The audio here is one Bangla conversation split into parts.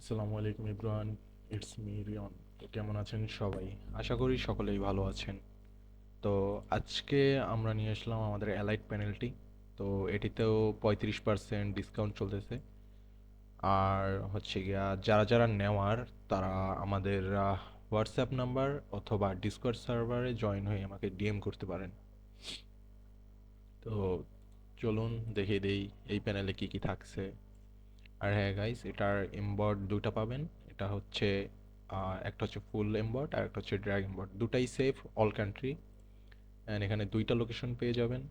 আসসালামু আলাইকুম ইব্রান, ইটস মি রিয়ন। তো কেমন আছেন সবাই? আশা করি সকলেই ভালো আছেন। তো আজকে আমরা নিয়ে আসলাম আমাদের অ্যালাইট প্যানেলটি। তো এটিতেও 35% ডিসকাউন্ট চলতেছে। আর হচ্ছে গিয়া যারা যারা নেওয়ার তারা আমাদের হোয়াটসঅ্যাপ নাম্বার অথবা ডিসকর্ড সার্ভারে জয়েন হয়ে আমাকে ডিএম করতে পারেন। তো চলুন দেখে দেই এই প্যানেলে কি কি থাকছে। আর হ্যাঁ গাইস, এটার এমবড দুইটা পাবেন। এটা হচ্ছে একটা হচ্ছে ফুল এমবড আর একটা হচ্ছে ড্র্যাগ এমবড, দুটাই সেফ অল কান্ট্রি। অ্যান্ড এখানে দুইটা লোকেশন পেয়ে যাবেন।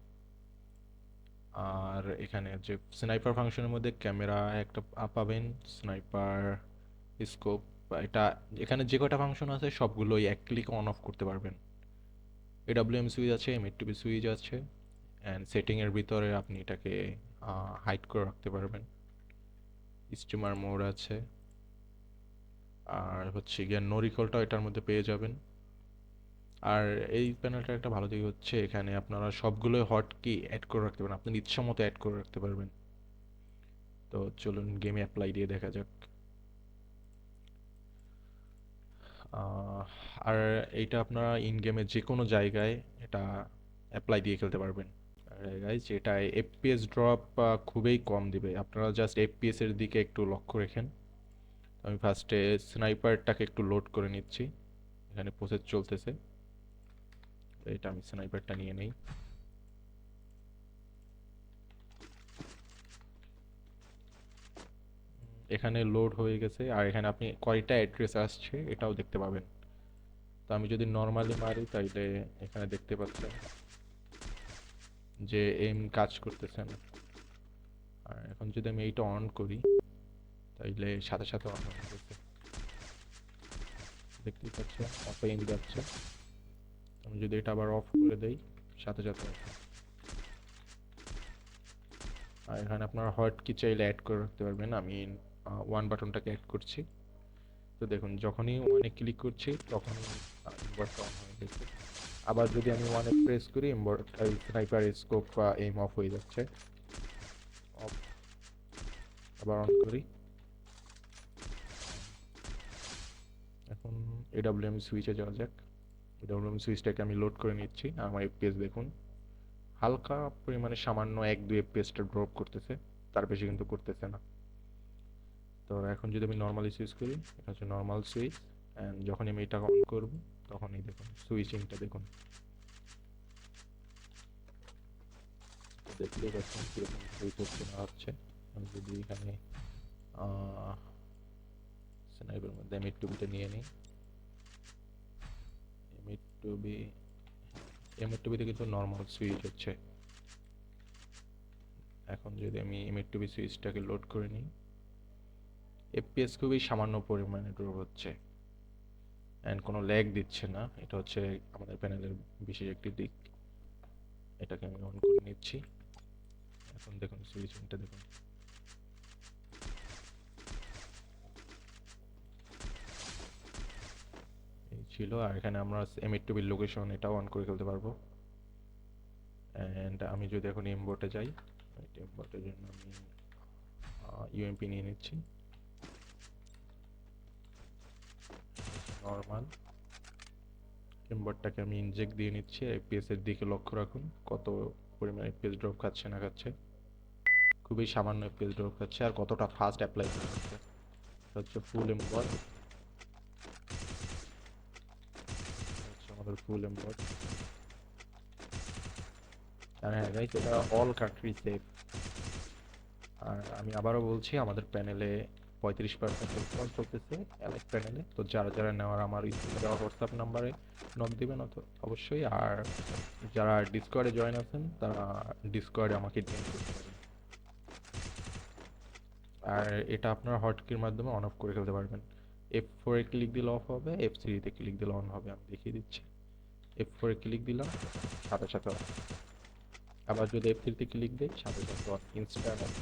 আর এখানে যে স্নাইপার ফাংশনের মধ্যে ক্যামেরা একটা পাবেন, স্নাইপার স্কোপ। এটা এখানে যে কয়টা ফাংশন আছে সবগুলোই এক ক্লিক অন অফ করতে পারবেন। এডব্লিউএম সুইচ আছে, এমএটিপি সুইচ আছে, অ্যান্ড সেটিংয়ের ভিতরে আপনি এটাকে হাইড করে রাখতে পারবেন। স্টিমার মোড আছে। আর হচ্ছে গিয়ে নো রিকলটাও এটার মধ্যে পেয়ে যাবেন। আর এই প্যানেলটার একটা ভালো দিক হচ্ছে এখানে আপনারা সবগুলোই হটকি অ্যাড করে রাখতে পারেন, আপনার ইচ্ছা মতো অ্যাড করে রাখতে পারবেন। তো চলুন গেমে অ্যাপ্লাই দিয়ে দেখা যাক। আহ, আর এইটা আপনারা ইন গেমে যে কোনো জায়গায় এটা অ্যাপ্লাই দিয়ে খেলতে পারবেন। আর গাইজ, এটা এফপিএস ড্রপ খুবই কম দিবে, আপনারা জাস্ট এফপিএস এর দিকে একটু লক্ষ্য রেখেন। আমি ফার্স্টে স্নাইপারটাকে একটু লোড করে নিচ্ছি, এখানে প্রসেস চলতেছে। তো এটা আমি স্নাইপারটা নিয়ে নেই। এখানে লোড হয়ে গেছে আর এখানে আপনি কয়টা অ্যাড্রেস আসছে এটাও দেখতে পাবেন। তো আমি যদি নর্মালি মারি তাইলে এখানে দেখতে পাচ্ছেন যে এম কাজ করতেছে না। আর এখন যদি আমি এইটা অন করি তাইলে সাথে সাথে অন হয়ে গেছে, দেখতেই পাচ্ছেন অটো এম যাচ্ছে। আমি যদি এটা আবার অফ করে দেই সাথে সাথে off। আর এখানে আপনার হট কি চাইলে অ্যাড করে রাখতে পারবেন। আমি ওয়ান বাটনটাকে অ্যাড করছি। তো দেখুন যখনই ওয়ানে ক্লিক করছি তখনই ইনভার্টটা অন হয়ে গেছে। আবার যদি আমি ওয়ানে প্রেস করি স্নাইপার স্কোপ বা এইম অফ হয়ে যাচ্ছে। অফ। আবার অন করি। এখন এডব্লিউএম সুইচে যাওয়া যাক। এডব্লিউএম সুইচটাকে আমি লোড করে নিচ্ছি। আমার এফপিএস দেখুন হালকা পরিমাণে সামান্য 1-2 এফপিএসটা ড্রপ করতেছে, তার বেশি কিন্তু করতেছে না। তো এখন যদি আমি নর্মালি সুইচ করি, এটা হচ্ছে নর্মাল সুইচ। অ্যান্ড যখন আমি এটা অন করব তখনই দেখুন সুইচিংটা দেখুন, দেখতেই পাচ্ছেন কীরকম সুইচ হচ্ছে না হচ্ছে। আমি যদি এখানে স্নাইপের মধ্যে এম এইট টুবিটা নিয়ে নিই। এম এইট টুবি, এম এইট টুবিতে কিন্তু নর্মাল সুইচ হচ্ছে। এখন যদি আমি এম এইট টুবি সুইচটাকে লোড করে নিই, এফপিএস খুবই সামান্য পরিমাণে ড্রপ হচ্ছে অ্যান্ড কোনো ল্যাগ দিচ্ছে না। এটা হচ্ছে আমাদের প্যানেলের বিশেষ একটি দিক। এটাকে আমি অন করে নিচ্ছি। এখন দেখুন সুইচিংটা দেখুন। এই ছিল। আর এখানে আমরা এম এইট টুবির লোকেশন এটাও অন করে ফেলতে পারবো। অ্যান্ড আমি যদি এখন এমবোর্ডে যাই, এমবোর্ডের জন্য আমি ইউএমপি নিয়ে নিচ্ছি নর্মাল। এমবোর্ডটাকে আমি ইনজেক্ট দিয়ে নিচ্ছি। এফপিএস এর দিকে লক্ষ্য রাখুন কত পরিমাণ এফপিএস ড্রপ খাচ্ছে না খাচ্ছে। খুবই সামান্য এফপিএস ড্রপ খাচ্ছে আর কতটা ফাস্ট অ্যাপ্লাই করছে। এটা হচ্ছে ফুল এমবোর্ড, হচ্ছে আমাদের ফুল এমবোর্ড। আর হ্যাঁ গাইস, এটা অল কান্ট্রি সেফ। আর আমি আবারও বলছি আমাদের প্যানেলে 35% ডিসকাউন্ট চলতেছে অ্যালেক্স প্যানেলে। তো যারা যারা নেওয়ার আমার স্ক্রিনে দেওয়া হোয়াটসঅ্যাপ নাম্বারে নক দিবেন অবশ্যই। আর যারা ডিসকর্ডে জয়েন আছেন তারা ডিসকর্ডে আমাকে জয়েন করতে পারেন। আর এটা আপনারা হটকির মাধ্যমে অন অফ করে ফেলতে পারবেন। F4 এ ক্লিক দিলে অফ হবে, F3 তে ক্লিক দিলে অন হবে। আমি দেখিয়ে দিচ্ছি। F4 এ ক্লিক দিলাম, সাথে সাথে অন। আবার যদি F3 তে ক্লিক দিই সাথে সাথে অন, ইনস্ট্যান্ট অন।